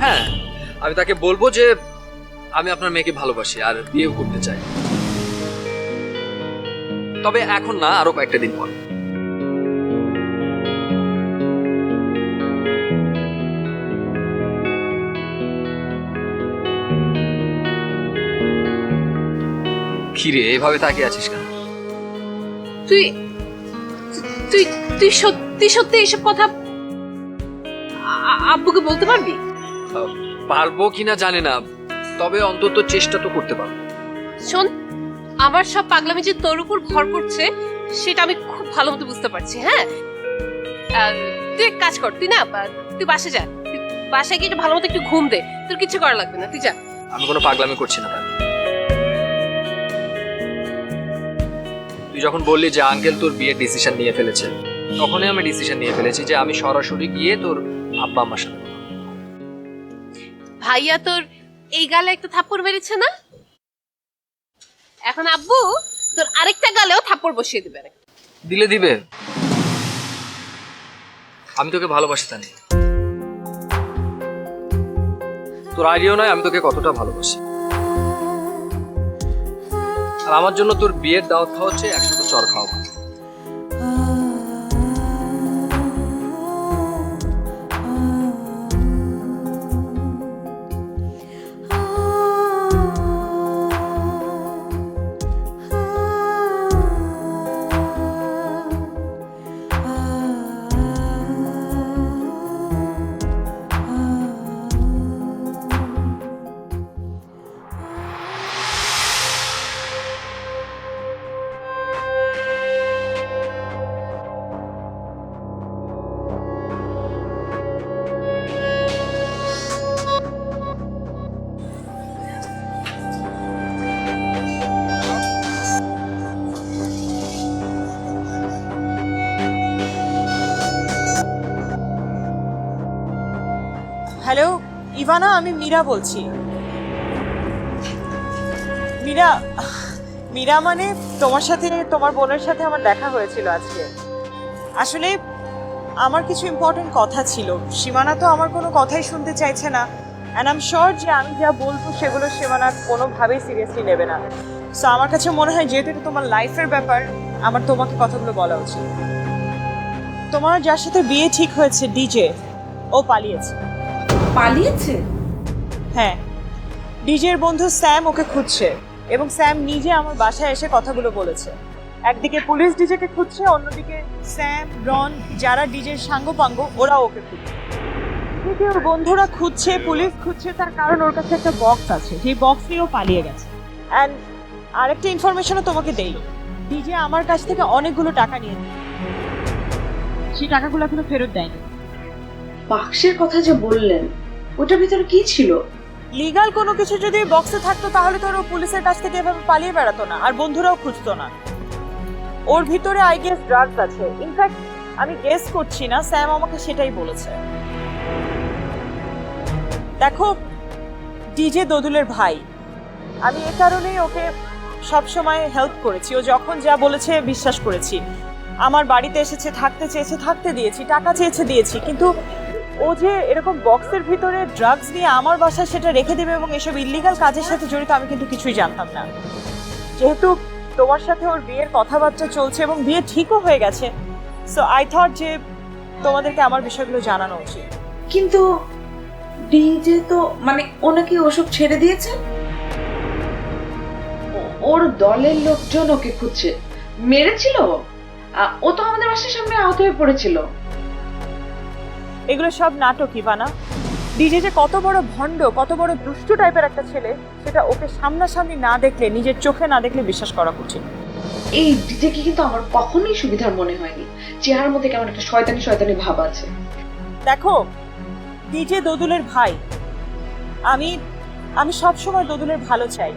হ্যাঁ, আমি তাকে বলবো যে আমি আপনার মেয়েকে ভালোবাসি আর বিয়ে করতে চাই, তবে এখন না, আরো কয়েকটা দিন পর। কিরে এভাবে তাকিয়ে আছিস কেন? তুই তুই তুই সত্যি সত্যি এসব কথা আব্বুকে বলতে পারবি? পারবো কিনা জানি না, তবে অন্তত চেষ্টা তো করতে পারবো। শোন, আমার সব পাগলামি যে তোর উপর ভর করছে সেটা আমি খুব ভালো মতো বুঝতে পারছি। হ্যাঁ, তুই এক কাজ কর, তুই না তুই বাসে যা, বাসায় গিয়ে একটু ভালো মতো একটু ঘুম দে, তোর কিছু করা লাগবে না, তুই যা। আমি কোনো পাগলামি করছি না। তুই যখন বললি যে আঙ্কেল তোর বিয়ের ডিসিশন নিয়ে ফেলেছে, তখনই আমি ডিসিশন নিয়ে ফেলেছি যে আমি সরাসরি গিয়ে তোর আব্বা আম্মার সাথে। ভাইয়া তোর এই গালে একটা থাপ্পড় মেরেছে না, এখন আব্বু তোর আরেকটা গালেও থাপ্পড় বসিয়ে দিবে। দিলে দিবে, আমি তোকে ভালোবাসি জানি, তোর আইডিয়াও নয় আমি তোকে কতটা ভালোবাসি। আর আমার জন্য তোর বিয়ের দাওয়াত খাওয়া হচ্ছে, একসাথে চর খাওয়া। হ্যালো ইভানা, আমি মীরা বলছি। মীরা মীরা মানে তোমার সাথে, তোমার বোনের সাথে আমার দেখা হয়েছিল আজকে। আসলে আমার কিছু ইম্পর্টেন্ট কথা ছিল, সীমানা তো আমার কোনো কথাই শুনতে চাইছে না, অ্যান্ড আই এম শিওর যে আমি যা বলবো সেগুলো সীমানা কোনোভাবেই সিরিয়াসলি নেবে না। সো আমার কাছে মনে হয় যেহেতু এটা তোমার লাইফের ব্যাপার, আমার তোমাকে কথাগুলো বলা উচিত। তোমার যার সাথে বিয়ে ঠিক হয়েছে ডিজে, ও পালিয়েছে। পালিয়েছে? হ্যাঁ, ডিজের বন্ধু স্যাম ওকে খুঁজছে, এবং স্যাম নিজে আমার বাসায় এসে কথাগুলো বলেছে। একদিকে পুলিশ ডিজেকে খুঁজছে, অন্যদিকে স্যাম, রন, যারা ডিজের সাঙ্গপাঙ্গ, ওরা ওকে খুঁজছে। এদিকে ওর বন্ধুরা খুঁজছে, পুলিশ খুঁজছে, তার কারণ ওর কাছে একটা বক্স আছে, সেই বক্স নিয়েও পালিয়ে গেছে। অ্যান্ড আরেকটা ইনফরমেশনও তোমাকে দেই, ডিজে আমার কাছ থেকে অনেকগুলো টাকা নিয়ে নেয়, সেই টাকাগুলো এখনো ফেরত দেয়নি। বাক্সের কথা যে বললেন, ওটার ভিতরে কি ছিল? লিগাল কোনো কিছু যদি বক্সে থাকতো তাহলে তো ও পুলিশের কাছ থেকে এভাবে পালিয়ে বেড়াতো না, আর বন্ধুরাও খুঁজতো না। ওর ভিতরে আই গেস ড্রাগস আছে। ইনফ্যাক্ট আমি গেস করছি না, স্যাম আমাকে সেটাই বলেছে। দেখো, ডিজে দোদুলের ভাই, আমি এ কারণেই ওকে সবসময় হেল্প করেছি। ও যখন যা বলেছে বিশ্বাস করেছি। আমার বাড়িতে এসেছে, থাকতে চেয়েছে, থাকতে দিয়েছি, টাকা চেয়েছে দিয়েছি, কিন্তু ও যে এরকম বক্সের ভিতরে ড্রাগস নিয়ে আমার বাসায় সেটা রেখে দেবে এবং এসব ইল্লিগাল কাজের সাথে জড়িত, আমি কিন্তু কিছুই জানতাম না। যেহেতু তোমার সাথে ওর বিয়ের কথাবার্তা চলছে এবং বিয়ে ঠিকও হয়ে গেছে, সো আই থট যে তোমাদেরকে আমার বিষয়গুলো জানানো উচিত। কিন্তু ডিজে তো মানে ও নাকি ওসব ছেড়ে দিয়েছে, ওর দলের লোকজন ওকে খুঁজছে, মেরেছিল। ও তো আমাদের বাসার সামনে আহত হয়ে পড়েছিল। এগুলো সব নাটক ইভানা। ডিজে যে কত বড় ভণ্ড, কত বড় দুষ্টু টাইপের একটা ছেলে, সেটা ওকে সামনাসামনি না দেখলে, নিজের চোখে না দেখলে বিশ্বাস করা কঠিন। এই ডিজেকে কিন্তু আমার কখনোই সুবিধার মনে হয়নি, চেহারার মধ্যে কেমন একটা শয়তানি শয়তানি ভাব আছে। দেখো, ডিজে দোদুলের ভাই, আমি সব সময় দোদুলের ভালো চাই।